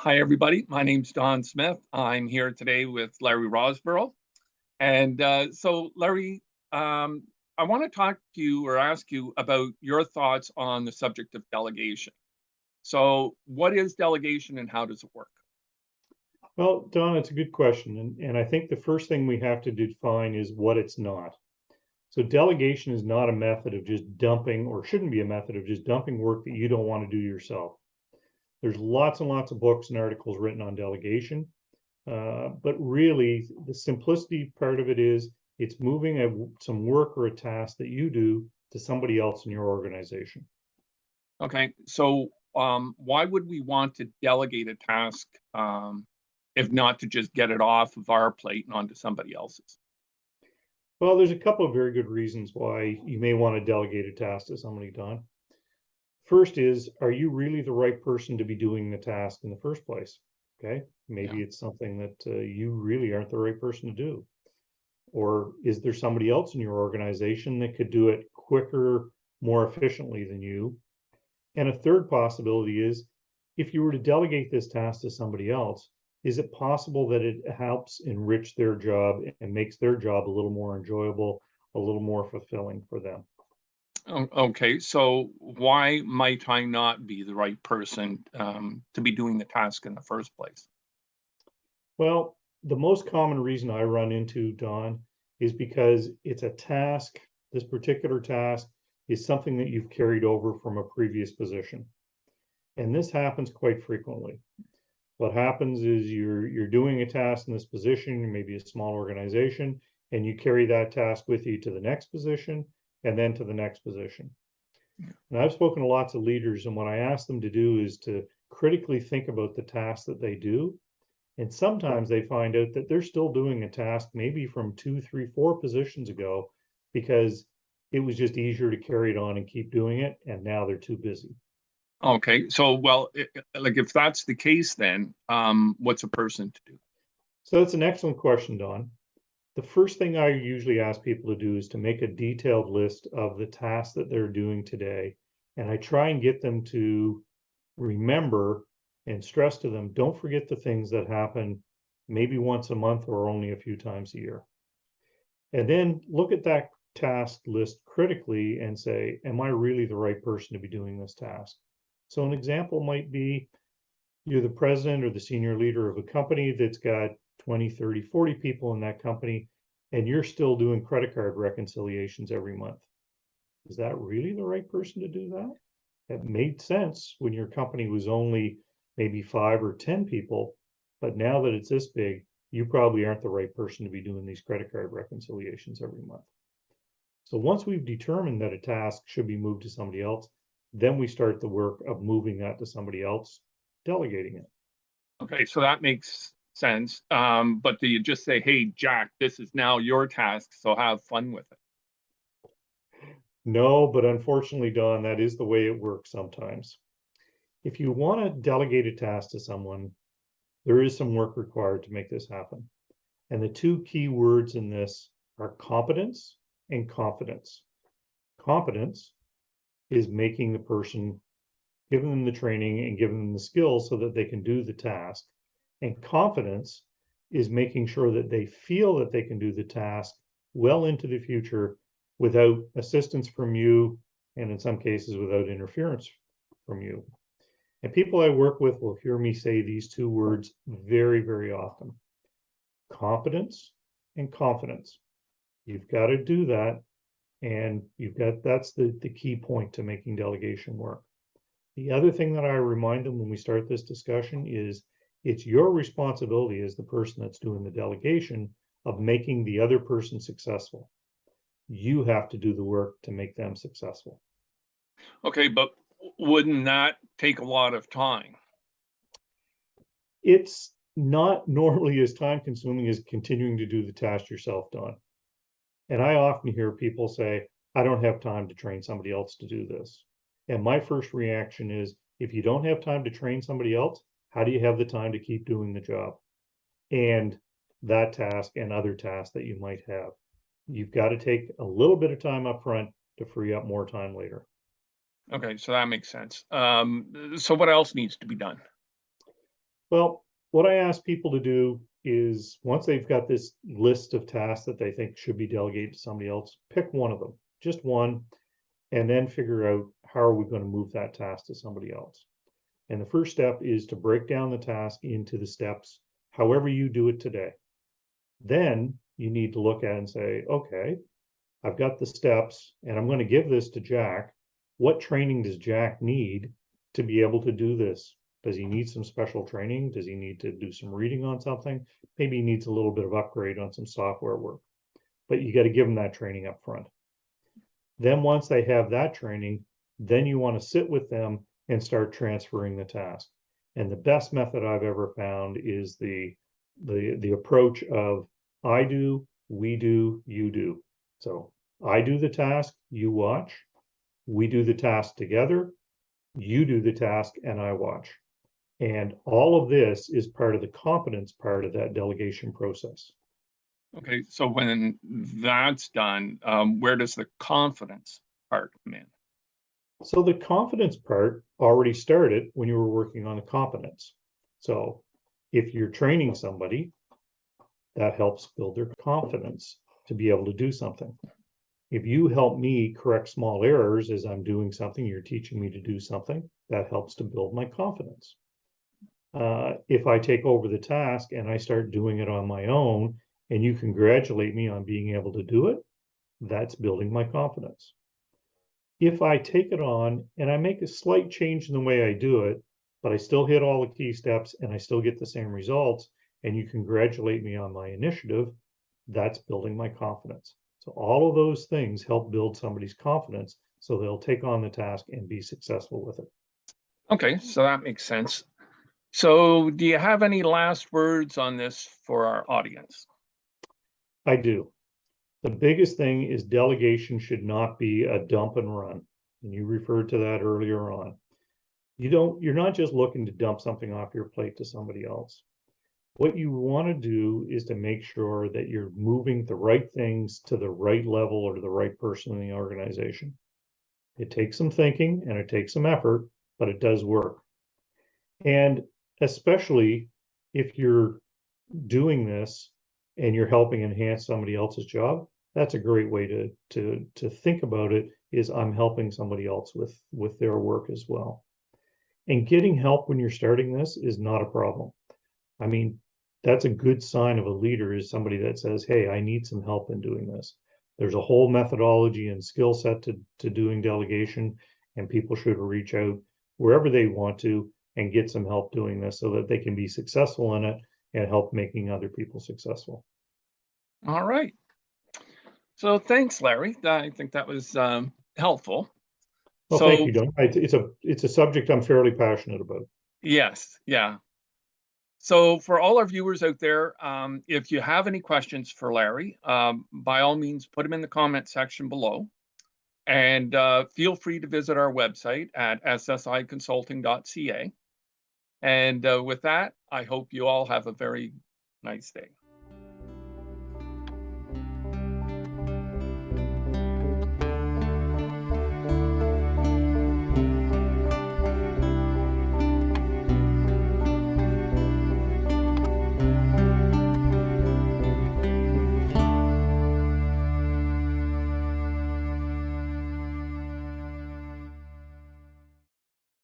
Hi, everybody. My name's Don Smith. I'm here today with Larry Rosborough. And Larry, I want to talk to you or ask you about your thoughts on the subject of delegation. So, what is delegation and how does it work? Well, Don, it's a good question. And I think the first thing we have to define is what it's not. So, delegation is not a method of just dumping, or shouldn't be a method of just dumping work that you don't want to do yourself. There's lots and lots of books and articles written on delegation. But really, the simplicity part of it is it's moving some work or a task that you do to somebody else in your organization. Okay, so why would we want to delegate a task if not to just get it off of our plate and onto somebody else's? Well, there's a couple of very good reasons why you may want to delegate a task to somebody, Don. First is, are you really the right person to be doing the task in the first place? Okay, Yeah. maybe it's something that you really aren't the right person to do. Or is there somebody else in your organization that could do it quicker, more efficiently than you? And a third possibility is, if you were to delegate this task to somebody else, is it possible that it helps enrich their job and makes their job a little more enjoyable, a little more fulfilling for them? Okay, so why might I not be the right person to be doing the task in the first place? Well, the most common reason I run into, Don, is because it's a task. This particular task is something that you've carried over from a previous position. And this happens quite frequently. What happens is you're doing a task in this position, maybe a small organization, and you carry that task with you to the next position and then to the next position. And I've spoken to lots of leaders, and what I ask them to do is to critically think about the tasks that they do. And sometimes they find out that they're still doing a task maybe from 2, 3, 4 positions ago because it was just easier to carry it on and keep doing it. And now they're too busy. Okay, so like if that's the case, then what's a person to do? So that's an excellent question, Don. The first thing I usually ask people to do is to make a detailed list of the tasks that they're doing today. And I try and get them to remember and stress to them, don't forget the things that happen maybe once a month or only a few times a year. And then look at that task list critically and say, am I really the right person to be doing this task? So an example might be you're the president or the senior leader of a company that's got 20, 30, 40 people in that company, and you're still doing credit card reconciliations every month. Is that really the right person to do that? It made sense when your company was only maybe 5 or 10 people, but now that it's this big, you probably aren't the right person to be doing these credit card reconciliations every month. So once we've determined that a task should be moved to somebody else, then we start the work of moving that to somebody else, delegating it. Okay, so that makes sense. But do you just say, "Hey, Jack, this is now your task, so have fun with it"? No, but unfortunately, Don, that is the way it works sometimes. If you want to delegate a task to someone, there is some work required to make this happen. And the two key words in this are competence and confidence. Competence is making the person, giving them the training and giving them the skills so that they can do the task. And confidence is making sure that they feel that they can do the task well into the future without assistance from you, and in some cases, without interference from you. And people I work with will hear me say these two words very, very often: competence and confidence. You've got to do that. And that's the key point to making delegation work. The other thing that I remind them when we start this discussion is it's your responsibility as the person that's doing the delegation of making the other person successful. You have to do the work to make them successful. Okay, but wouldn't that take a lot of time? It's not normally as time consuming as continuing to do the task yourself, Don. And I often hear people say, I don't have time to train somebody else to do this. And my first reaction is, if you don't have time to train somebody else, how do you have the time to keep doing the job and that task and other tasks that you might have? You've got to take a little bit of time up front to free up more time later. Okay, so that makes sense. So what else needs to be done? Well, what I ask people to do is once they've got this list of tasks that they think should be delegated to somebody else, pick one of them, just one, and then figure out how are we going to move that task to somebody else. And the first step is to break down the task into the steps, however you do it today. Then you need to look at it and say, okay, I've got the steps and I'm going to give this to Jack. What training does Jack need to be able to do this? Does he need some special training? Does he need to do some reading on something? Maybe he needs a little bit of upgrade on some software work, but you got to give him that training up front. Then once they have that training, then you want to sit with them and start transferring the task. And the best method I've ever found is the approach of I do, we do, you do. So I do the task, you watch. We do the task together, you do the task, and I watch. And all of this is part of the competence part of that delegation process. Okay, so when that's done, where does the confidence part come in? So the confidence part already started when you were working on the competence. So if you're training somebody, that helps build their confidence to be able to do something. If you help me correct small errors as I'm doing something, you're teaching me to do something, that helps to build my confidence. If I take over the task and I start doing it on my own, and you congratulate me on being able to do it, that's building my confidence. If I take it on and I make a slight change in the way I do it, but I still hit all the key steps and I still get the same results, and you congratulate me on my initiative, that's building my confidence. So all of those things help build somebody's confidence so they'll take on the task and be successful with it. Okay, so that makes sense. So do you have any last words on this for our audience? I do. The biggest thing is delegation should not be a dump and run. And you referred to that earlier on. You're not just looking to dump something off your plate to somebody else. What you want to do is to make sure that you're moving the right things to the right level or to the right person in the organization. It takes some thinking and it takes some effort, but it does work. And especially if you're doing this and you're helping enhance somebody else's job, that's a great way to think about it, is I'm helping somebody else with their work as well. And getting help when you're starting this is not a problem. I mean, that's a good sign of a leader, is somebody that says, hey, I need some help in doing this. There's a whole methodology and skill set to doing delegation, and people should reach out wherever they want to and get some help doing this so that they can be successful in it and help making other people successful. All right. So thanks, Larry. I think that was helpful. Well, thank So you, Don. It's a subject I'm fairly passionate about. yes, yeah. So for all our viewers out there, if you have any questions for Larry, by all means, put them in the comment section below. And feel free to visit our website at ssiconsulting.ca. And with that, I hope you all have a very nice day.